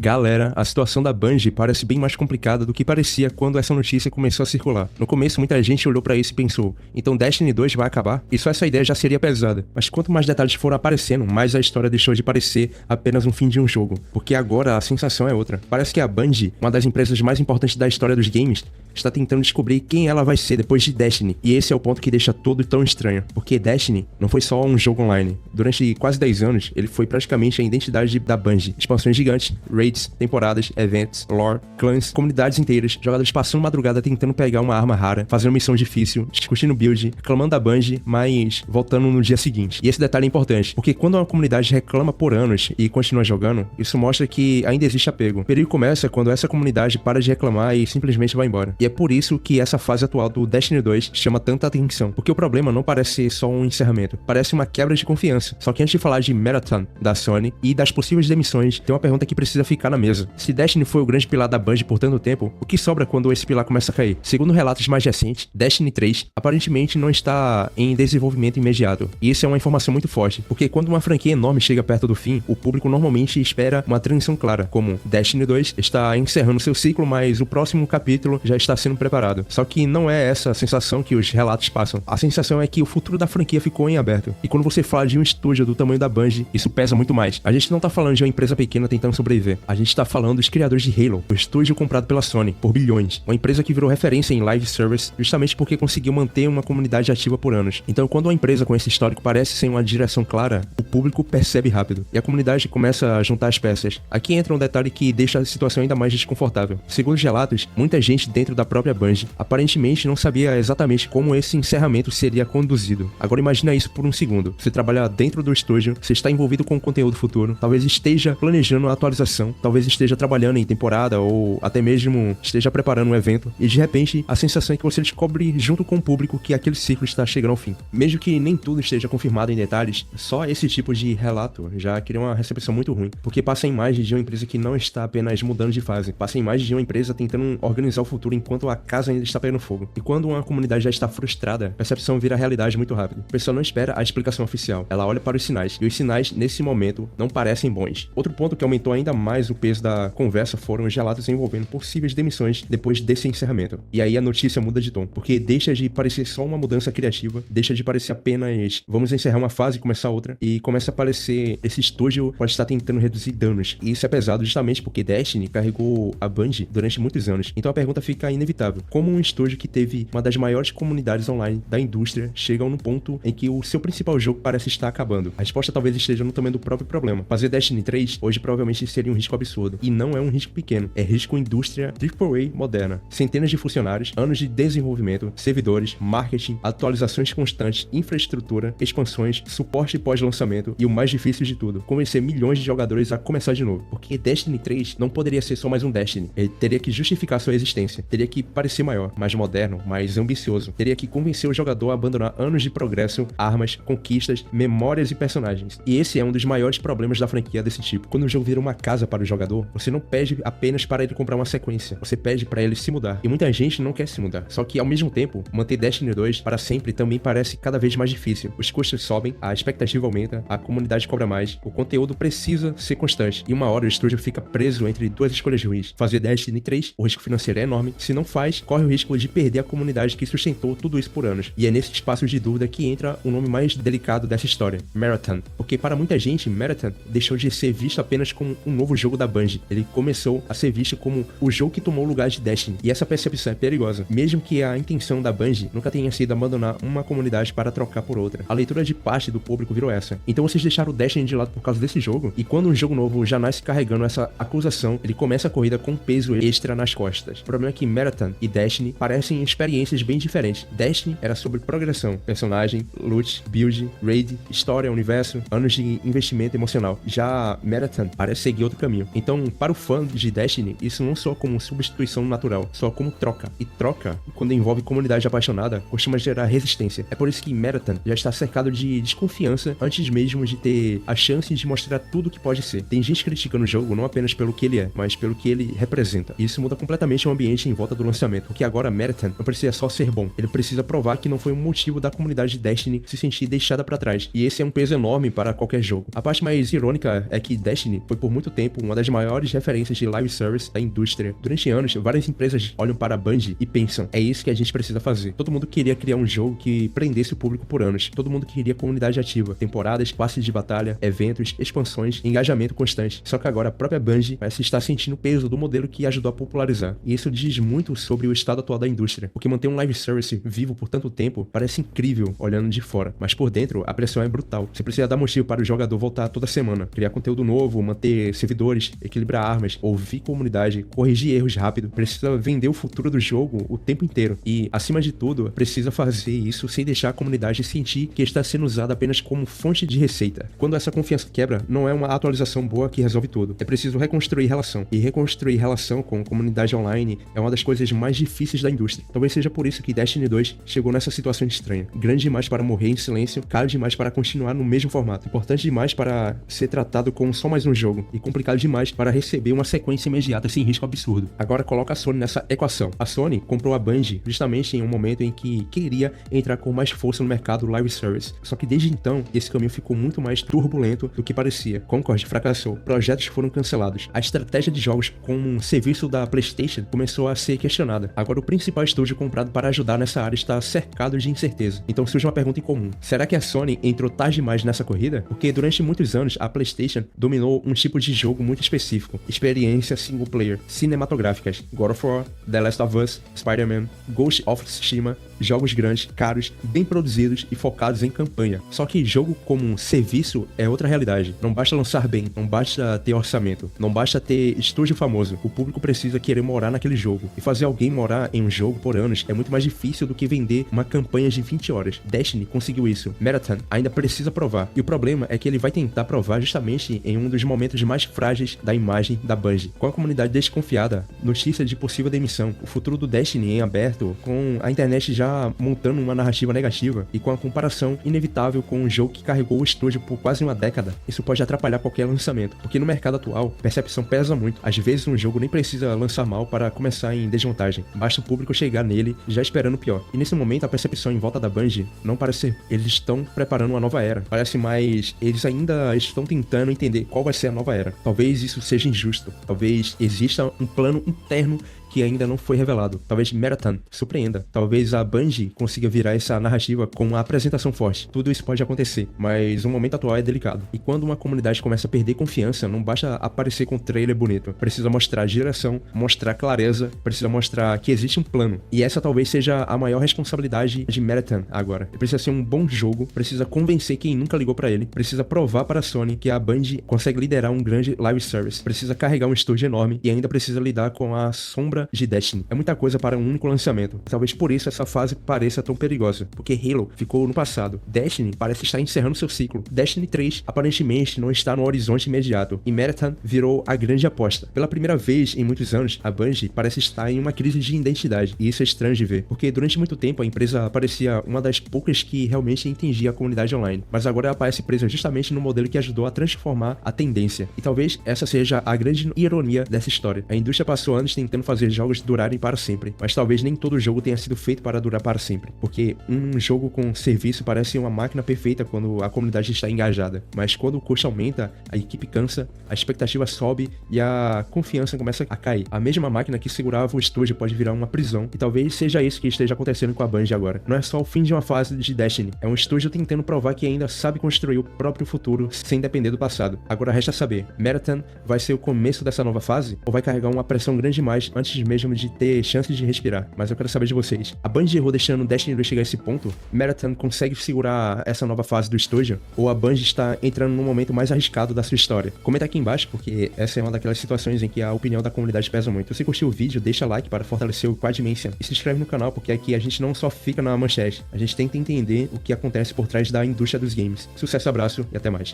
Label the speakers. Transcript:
Speaker 1: Galera, a situação da Bungie parece bem mais complicada do que parecia quando essa notícia começou a circular. No começo, muita gente olhou pra isso e pensou, então Destiny 2 vai acabar? E só essa ideia já seria pesada. Mas quanto mais detalhes foram aparecendo, mais a história deixou de parecer apenas um fim de um jogo. Porque agora a sensação é outra. Parece que a Bungie, uma das empresas mais importantes da história dos games, está tentando descobrir quem ela vai ser depois de Destiny. E esse é o ponto que deixa tudo tão estranho. Porque Destiny não foi só um jogo online. Durante quase 10 anos, ele foi praticamente a identidade da Bungie. Expansões gigantes, raids, temporadas, eventos, lore, clãs, comunidades inteiras, jogadores passando madrugada tentando pegar uma arma rara, fazendo missão difícil, discutindo build, reclamando da Bungie, mas voltando no dia seguinte. E esse detalhe é importante, porque quando uma comunidade reclama por anos e continua jogando, isso mostra que ainda existe apego. O perigo começa quando essa comunidade para de reclamar e simplesmente vai embora. E é por isso que essa fase atual do Destiny 2 chama tanta atenção, porque o problema não parece ser só um encerramento, parece uma quebra de confiança. Só que antes de falar de Marathon, da Sony, e das possíveis demissões, tem uma pergunta que precisa ficar na mesa. Se Destiny foi o grande pilar da Bungie por tanto tempo, o que sobra quando esse pilar começa a cair? Segundo relatos mais recentes, Destiny 3 aparentemente não está em desenvolvimento imediato. E isso é uma informação muito forte, porque quando uma franquia enorme chega perto do fim, o público normalmente espera uma transição clara, como Destiny 2 está encerrando seu ciclo, mas o próximo capítulo já está sendo preparado. Só que não é essa a sensação que os relatos passam. A sensação é que o futuro da franquia ficou em aberto. E quando você fala de um estúdio do tamanho da Bungie, isso pesa muito mais. A gente não tá falando de uma empresa pequena tentando sobreviver. A gente tá falando dos criadores de Halo, o estúdio comprado pela Sony por bilhões. Uma empresa que virou referência em live service justamente porque conseguiu manter uma comunidade ativa por anos. Então, quando uma empresa com esse histórico parece sem uma direção clara, o público percebe rápido. E a comunidade começa a juntar as peças. Aqui entra um detalhe que deixa a situação ainda mais desconfortável. Segundo os relatos, muita gente dentro da própria Bungie aparentemente não sabia exatamente como esse encerramento seria conduzido. Agora imagina isso por um segundo. Você trabalha dentro do estúdio, você está envolvido com o conteúdo futuro, talvez esteja planejando a atualização, talvez esteja trabalhando em temporada ou até mesmo esteja preparando um evento e de repente a sensação é que você descobre junto com o público que aquele ciclo está chegando ao fim. Mesmo que nem tudo esteja confirmado em detalhes, só esse tipo de relato já cria uma recepção muito ruim, porque passa a imagem de uma empresa que não está apenas mudando de fase, passa a imagem de uma empresa tentando organizar o futuro enquanto a casa ainda está pegando fogo. E quando uma comunidade já está frustrada, a percepção vira realidade muito rápido. A pessoa não espera a explicação oficial, ela olha para os sinais, e os sinais nesse momento não parecem bons. Outro ponto que aumentou ainda mais o peso da conversa foram os relatos envolvendo possíveis demissões depois desse encerramento. E aí a notícia muda de tom, porque deixa de parecer só uma mudança criativa, deixa de parecer apenas vamos encerrar uma fase e começar outra, e começa a parecer esse estúdio pode estar tentando reduzir danos. E isso é pesado justamente porque Destiny carregou a Bungie durante muitos anos. Então a pergunta fica inevitável. Como um estúdio que teve uma das maiores comunidades online da indústria chega num ponto em que o seu principal jogo parece estar acabando? A resposta talvez esteja no tamanho do próprio problema. Fazer Destiny 3 hoje provavelmente seria um risco absurdo. E não é um risco pequeno. É risco indústria AAA moderna. Centenas de funcionários, anos de desenvolvimento, servidores, marketing, atualizações constantes, infraestrutura, expansões, suporte pós-lançamento e o mais difícil de tudo, convencer milhões de jogadores a começar de novo. Porque Destiny 3 não poderia ser só mais um Destiny. Ele teria que justificar sua existência. Teria que parecer maior, mais moderno, mais ambicioso. Teria que convencer o jogador a abandonar anos de progresso, armas, conquistas, memórias e personagens. E esse é um dos maiores problemas da franquia desse tipo. Quando o jogo vira uma casa para o jogador, você não pede apenas para ele comprar uma sequência, você pede para ele se mudar. E muita gente não quer se mudar. Só que ao mesmo tempo, manter Destiny 2 para sempre também parece cada vez mais difícil. Os custos sobem, a expectativa aumenta, a comunidade cobra mais, o conteúdo precisa ser constante. E uma hora o estúdio fica preso entre duas escolhas ruins. Fazer Destiny 3, o risco financeiro é enorme. Se não faz, corre o risco de perder a comunidade que sustentou tudo isso por anos. E é nesse espaço de dúvida que entra o nome mais delicado dessa história, Marathon. Porque para muita gente, Marathon deixou de ser visto apenas como um novo jogo da Bungie. Ele começou a ser visto como o jogo que tomou o lugar de Destiny. E essa percepção é perigosa. Mesmo que a intenção da Bungie nunca tenha sido abandonar uma comunidade para trocar por outra. A leitura de parte do público virou essa. Então vocês deixaram o Destiny de lado por causa desse jogo? E quando um jogo novo já nasce carregando essa acusação, ele começa a corrida com peso extra nas costas. O problema é que Marathon e Destiny parecem experiências bem diferentes. Destiny era sobre progressão, personagem, loot, build, raid, história, universo, anos de investimento emocional. Já Marathon parece seguir outro caminho. Então, para o fã de Destiny, isso não soa como substituição natural, só como troca. E troca, quando envolve comunidade apaixonada, costuma gerar resistência. É por isso que Marathon já está cercado de desconfiança antes mesmo de ter a chance de mostrar tudo o que pode ser. Tem gente criticando o jogo não apenas pelo que ele é, mas pelo que ele representa. E isso muda completamente o ambiente em volta do lançamento, porque agora Marathon não precisa só ser bom, ele precisa provar que não foi um motivo da comunidade de Destiny se sentir deixada pra trás. E esse é um peso enorme para qualquer jogo. A parte mais irônica é que Destiny foi por muito tempo um uma das maiores referências de live service da indústria. Durante anos, várias empresas olham para a Bungie e pensam, é isso que a gente precisa fazer. Todo mundo queria criar um jogo que prendesse o público por anos. Todo mundo queria comunidade ativa, temporadas, passes de batalha, eventos, expansões, engajamento constante. Só que agora a própria Bungie parece estar sentindo o peso do modelo que ajudou a popularizar. E isso diz muito sobre o estado atual da indústria, porque manter um live service vivo por tanto tempo parece incrível olhando de fora, mas por dentro a pressão é brutal. Você precisa dar motivo para o jogador voltar toda semana, criar conteúdo novo, manter servidores, equilibrar armas, ouvir comunidade, corrigir erros rápido, precisa vender o futuro do jogo o tempo inteiro e, acima de tudo, precisa fazer isso sem deixar a comunidade sentir que está sendo usada apenas como fonte de receita. Quando essa confiança quebra, não é uma atualização boa que resolve tudo. É preciso reconstruir relação. E reconstruir relação com comunidade online é uma das coisas mais difíceis da indústria. Talvez seja por isso que Destiny 2 chegou nessa situação estranha. Grande demais para morrer em silêncio, caro demais para continuar no mesmo formato. Importante demais para ser tratado como só mais um jogo. E complicado demais para receber uma sequência imediata sem risco absurdo. Agora coloca a Sony nessa equação. A Sony comprou a Bungie justamente em um momento em que queria entrar com mais força no mercado live service. Só que desde então, esse caminho ficou muito mais turbulento do que parecia. Concord fracassou, projetos foram cancelados, a estratégia de jogos como um serviço da PlayStation começou a ser questionada. Agora o principal estúdio comprado para ajudar nessa área está cercado de incerteza. Então surge uma pergunta em comum. Será que a Sony entrou tarde demais nessa corrida? Porque durante muitos anos a PlayStation dominou um tipo de jogo muito específico. Experiências single player, cinematográficas, God of War, The Last of Us, Spider-Man, Ghost of Tsushima, jogos grandes, caros, bem produzidos e focados em campanha. Só que jogo como um serviço é outra realidade. Não basta lançar bem, não basta ter orçamento, não basta ter estúdio famoso. O público precisa querer morar naquele jogo. E fazer alguém morar em um jogo por anos é muito mais difícil do que vender uma campanha de 20 horas. Destiny conseguiu isso. Marathon ainda precisa provar. E o problema é que ele vai tentar provar justamente em um dos momentos mais frágeis da imagem da Bungie. Com a comunidade desconfiada, notícia de possível demissão, o futuro do Destiny em aberto, com a internet já montando uma narrativa negativa e com a comparação inevitável com um jogo que carregou o estúdio por quase uma década, isso pode atrapalhar qualquer lançamento, porque no mercado atual, percepção pesa muito. Às vezes um jogo nem precisa lançar mal para começar em desvantagem, basta o público chegar nele já esperando o pior. E nesse momento a percepção em volta da Bungie não parece ser, eles estão preparando uma nova era, parece mais, eles ainda estão tentando entender qual vai ser a nova era. Talvez isso seja injusto, talvez exista um plano interno que ainda não foi revelado. Talvez Marathon surpreenda. Talvez a Bungie consiga virar essa narrativa com uma apresentação forte. Tudo isso pode acontecer, mas o momento atual é delicado. E quando uma comunidade começa a perder confiança, não basta aparecer com um trailer bonito. Precisa mostrar direção, mostrar clareza, precisa mostrar que existe um plano. E essa talvez seja a maior responsabilidade de Marathon agora. Ele precisa ser um bom jogo, precisa convencer quem nunca ligou pra ele, precisa provar para a Sony que a Bungie consegue liderar um grande live service, precisa carregar um estúdio enorme e ainda precisa lidar com a sombra de Destiny. É muita coisa para um único lançamento. Talvez por isso essa fase pareça tão perigosa, porque Halo ficou no passado. Destiny parece estar encerrando seu ciclo. Destiny 3 aparentemente não está no horizonte imediato, e Marathon virou a grande aposta. Pela primeira vez em muitos anos, a Bungie parece estar em uma crise de identidade, e isso é estranho de ver, porque durante muito tempo a empresa parecia uma das poucas que realmente entendia a comunidade online, mas agora ela parece presa justamente no modelo que ajudou a transformar a tendência. E talvez essa seja a grande ironia dessa história. A indústria passou anos tentando fazer jogos durarem para sempre, mas talvez nem todo jogo tenha sido feito para durar para sempre, porque um jogo com serviço parece uma máquina perfeita quando a comunidade está engajada, mas quando o custo aumenta, a equipe cansa, a expectativa sobe e a confiança começa a cair. A mesma máquina que segurava o estúdio pode virar uma prisão, e talvez seja isso que esteja acontecendo com a Bungie agora. Não é só o fim de uma fase de Destiny, é um estúdio tentando provar que ainda sabe construir o próprio futuro sem depender do passado. Agora resta saber, Marathon vai ser o começo dessa nova fase, ou vai carregar uma pressão grande demais antes mesmo de ter chances de respirar? Mas eu quero saber de vocês. A Bungie errou deixando Destiny 2 chegar a esse ponto? Marathon consegue segurar essa nova fase do estúdio? Ou a Bungie está entrando num momento mais arriscado da sua história? Comenta aqui embaixo, porque essa é uma daquelas situações em que a opinião da comunidade pesa muito. Se você curtiu o vídeo, deixa like para fortalecer o Quadmention e se inscreve no canal, porque aqui a gente não só fica na manchete, a gente tenta entender o que acontece por trás da indústria dos games. Sucesso, abraço e até mais.